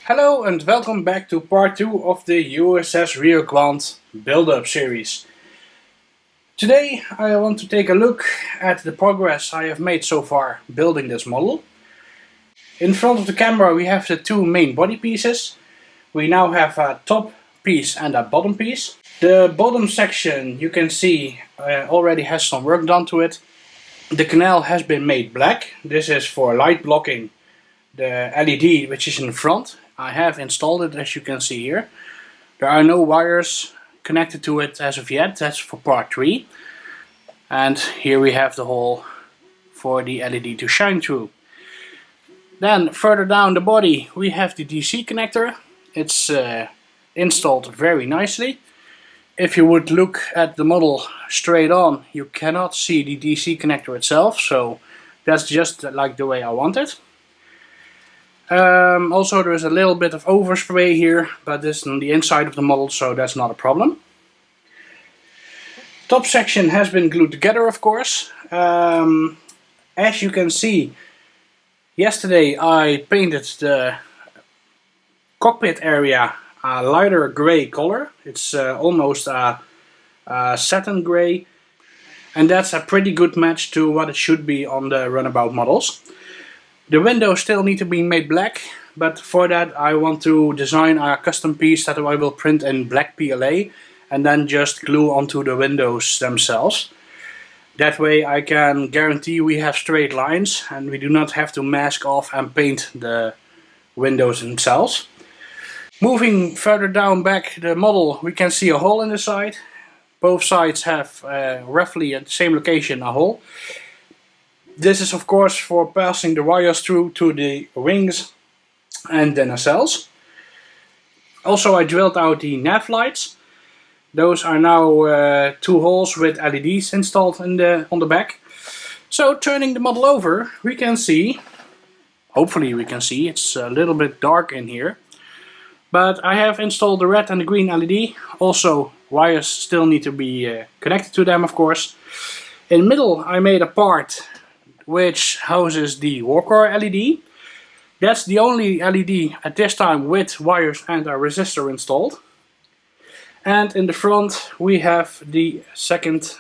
Hello and welcome back to part 2 of the U.S.S. RIO GRANDE build-up series. Today I want to take a look at the progress I have made so far building this model. In front of the camera we have the two main body pieces. We now have a top piece and a bottom piece. The bottom section, you can see, already has some work done to it. The canal has been made black. This is for light blocking the LED which is in front. I have installed it, as you can see here. There are no wires connected to it as of yet. That's for part 3. And here we have the hole for the LED to shine through. Then further down the body we have the DC connector. It's installed very nicely. If you would look at the model straight on, you cannot see the DC connector itself, so that's just like the way I want it. Also there is a little bit of overspray here, but this is on the inside of the model, so that's not a problem. Top section has been glued together, of course. As you can see, yesterday I painted the cockpit area a lighter grey color. It's almost a satin grey, and that's a pretty good match to what it should be on the Runabout models. The windows still need to be made black, but for that I want to design a custom piece that I will print in black PLA and then just glue onto the windows themselves. That way I can guarantee we have straight lines and we do not have to mask off and paint the windows themselves. Moving further down back the model, we can see a hole in the side. Both sides have roughly at the same location a hole. This is of course for passing the wires through to the wings and the nacelles. Also I drilled out the nav lights. Those are now 2 holes with LEDs installed on the back. So turning the model over, we can see, hopefully we can see, it's a little bit dark in here. But I have installed the red and the green LED. Also wires still need to be connected to them, of course. In the middle I made a part which houses the walker LED. That's the only LED at this time with wires and a resistor installed. And in the front we have the second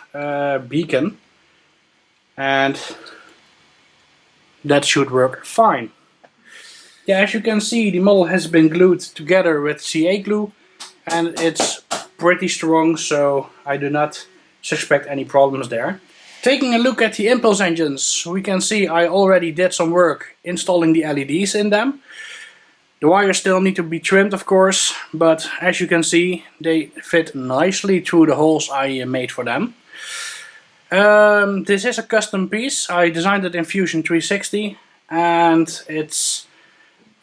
beacon, and that should work fine. Yeah, as you can see, the model has been glued together with CA glue and it's pretty strong, so I do not suspect any problems there. Taking a look at the impulse engines, we can see I already did some work installing the LEDs in them. The wires still need to be trimmed, of course, but as you can see they fit nicely through the holes I made for them. This is a custom piece. I designed it in Fusion 360 and it's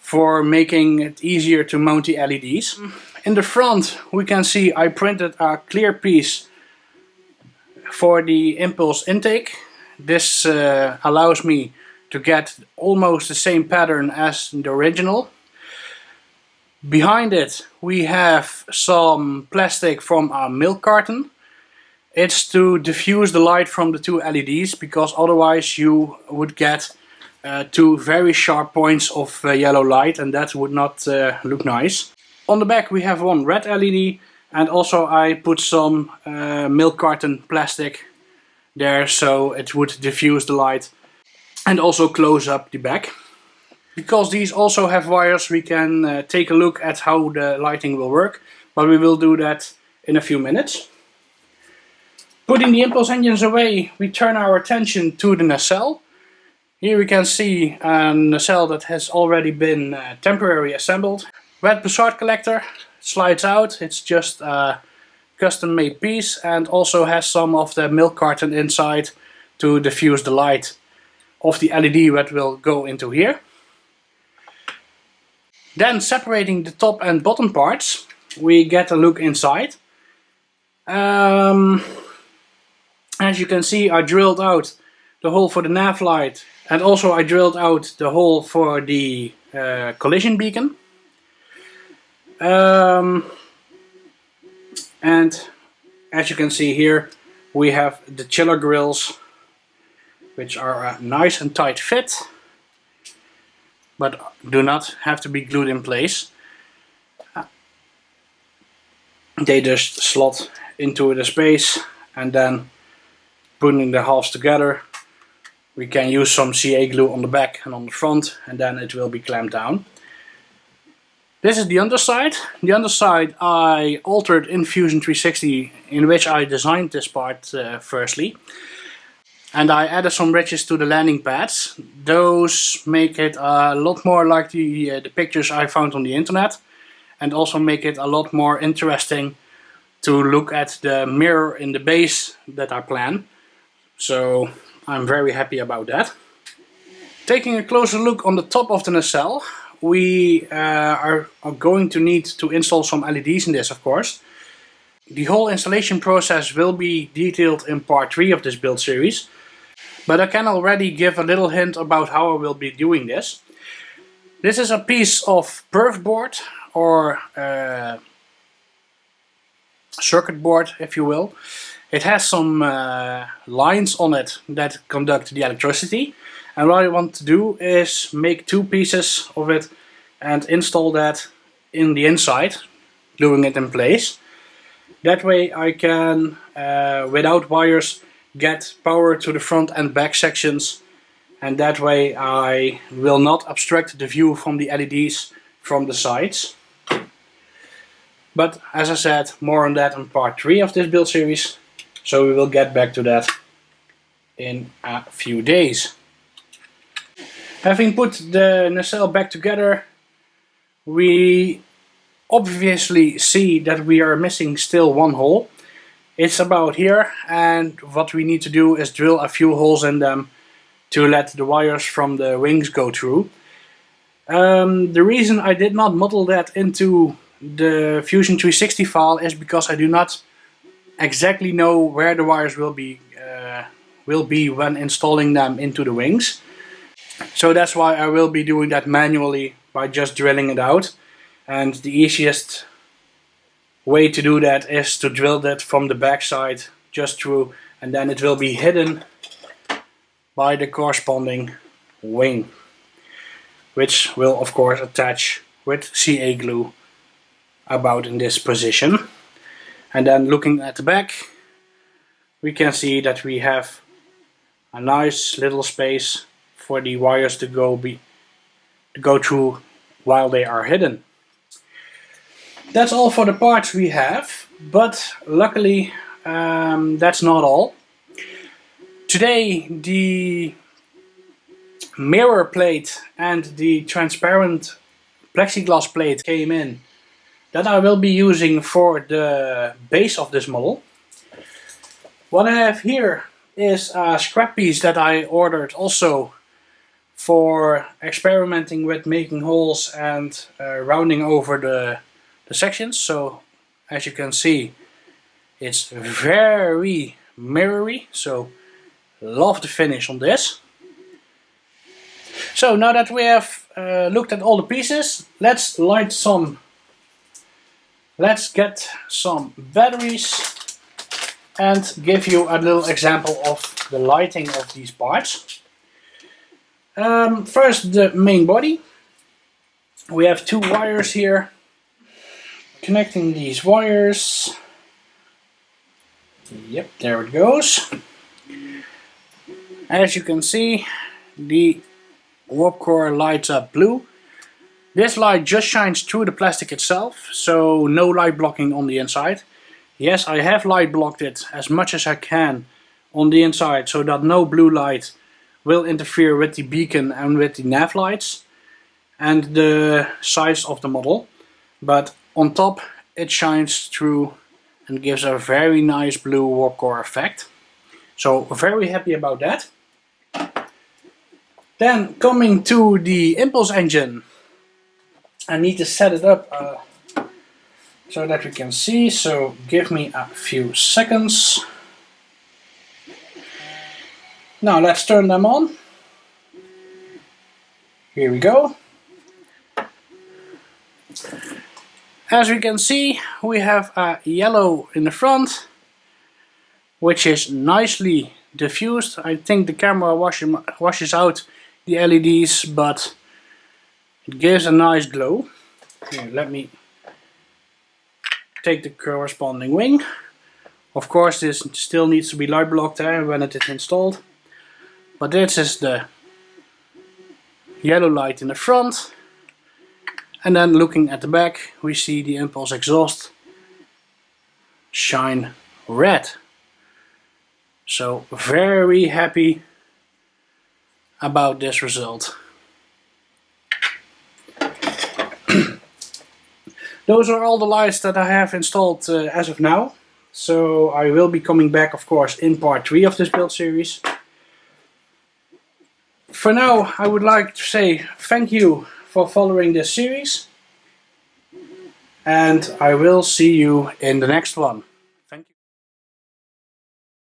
for making it easier to mount the LEDs. In the front we can see I printed a clear piece for the impulse intake. This allows me to get almost the same pattern as the original. Behind it we have some plastic from a milk carton. It's to diffuse the light from the 2 LEDs, because otherwise you would get 2 very sharp points of yellow light and that would not look nice. On the back we have one red LED, and also I put some milk carton plastic there so it would diffuse the light and also close up the back. Because these also have wires, we can take a look at how the lighting will work, but we will do that in a few minutes. Putting the impulse engines away, we turn our attention to the nacelle. Here we can see a nacelle that has already been temporarily assembled. Red Bussard collector. Slides out. It's just a custom made piece and also has some of the milk carton inside to diffuse the light of the LED that will go into here. Then separating the top and bottom parts, we get a look inside. As you can see, I drilled out the hole for the nav light and also I drilled out the hole for the collision beacon. And as you can see here we have the chiller grills, which are a nice and tight fit. but do not have to be glued in place. they just slot into the space, and then putting the halves together, we can use some CA glue on the back and on the front, and then it will be clamped down. This is the underside. The underside I altered in Fusion 360, in which I designed this part firstly. And I added some ridges to the landing pads. Those make it a lot more like the pictures I found on the internet, and also make it a lot more interesting to look at the mirror in the base that I plan. So I'm very happy about that. Taking a closer look on the top of the nacelle, we are going to need to install some LEDs in this, of course. The whole installation process will be detailed in part 3 of this build series, but I can already give a little hint about how I will be doing this. This is a piece of perf board, or circuit board, if you will. It has some lines on it that conduct the electricity, and what I want to do is make 2 pieces of it and install that in the inside, gluing it in place. That way I can, without wires, get power to the front and back sections, and that way I will not obstruct the view from the LEDs from the sides. But as I said, more on that in part 3 of this build series, so we will get back to that in a few days. Having put the nacelle back together, we obviously see that we are missing still one hole. It's about here, and what we need to do is drill a few holes in them to let the wires from the wings go through. The reason I did not model that into the Fusion 360 file is because I do not exactly know where the wires will be when installing them into the wings. So that's why I will be doing that manually by just drilling it out. And the easiest way to do that is to drill that from the back side just through, and then it will be hidden by the corresponding wing, which will of course attach with CA glue about in this position. And then looking at the back, we can see that we have a nice little space for the wires to go through while they are hidden. That's all for the parts we have, but luckily that's not all. Today the mirror plate and the transparent plexiglass plate came in that I will be using for the base of this model. What I have here is a scrap piece that I ordered also for experimenting with making holes and rounding over the sections. So as you can see, it's very mirrory, so love the finish on this. So now that we have looked at all the pieces, let's get some batteries and give you a little example of the lighting of these parts. First, the main body. We have 2 wires here. Connecting these wires. Yep, there it goes. As you can see, the warp core lights up blue. This light just shines through the plastic itself, so no light blocking on the inside. Yes, I have light blocked it as much as I can on the inside so that no blue light will interfere with the beacon and with the nav lights and the size of the model. But on top it shines through and gives a very nice blue warp core effect. So very happy about that. Then coming to the impulse engine, I need to set it up so that we can see, so give me a few seconds. Now let's turn them on. Here we go. As we can see, we have a yellow in the front, which is nicely diffused. I think the camera washes out the LEDs, but it gives a nice glow. Here, let me take the corresponding wing. Of course, this still needs to be light blocked when it is installed. But this is the yellow light in the front. And then looking at the back, we see the impulse exhaust shine red. So very happy about this result. Those are all the lights that I have installed as of now. So I will be coming back, of course, in part 3 of this build series. For now, I would like to say thank you for following this series. And I will see you in the next one.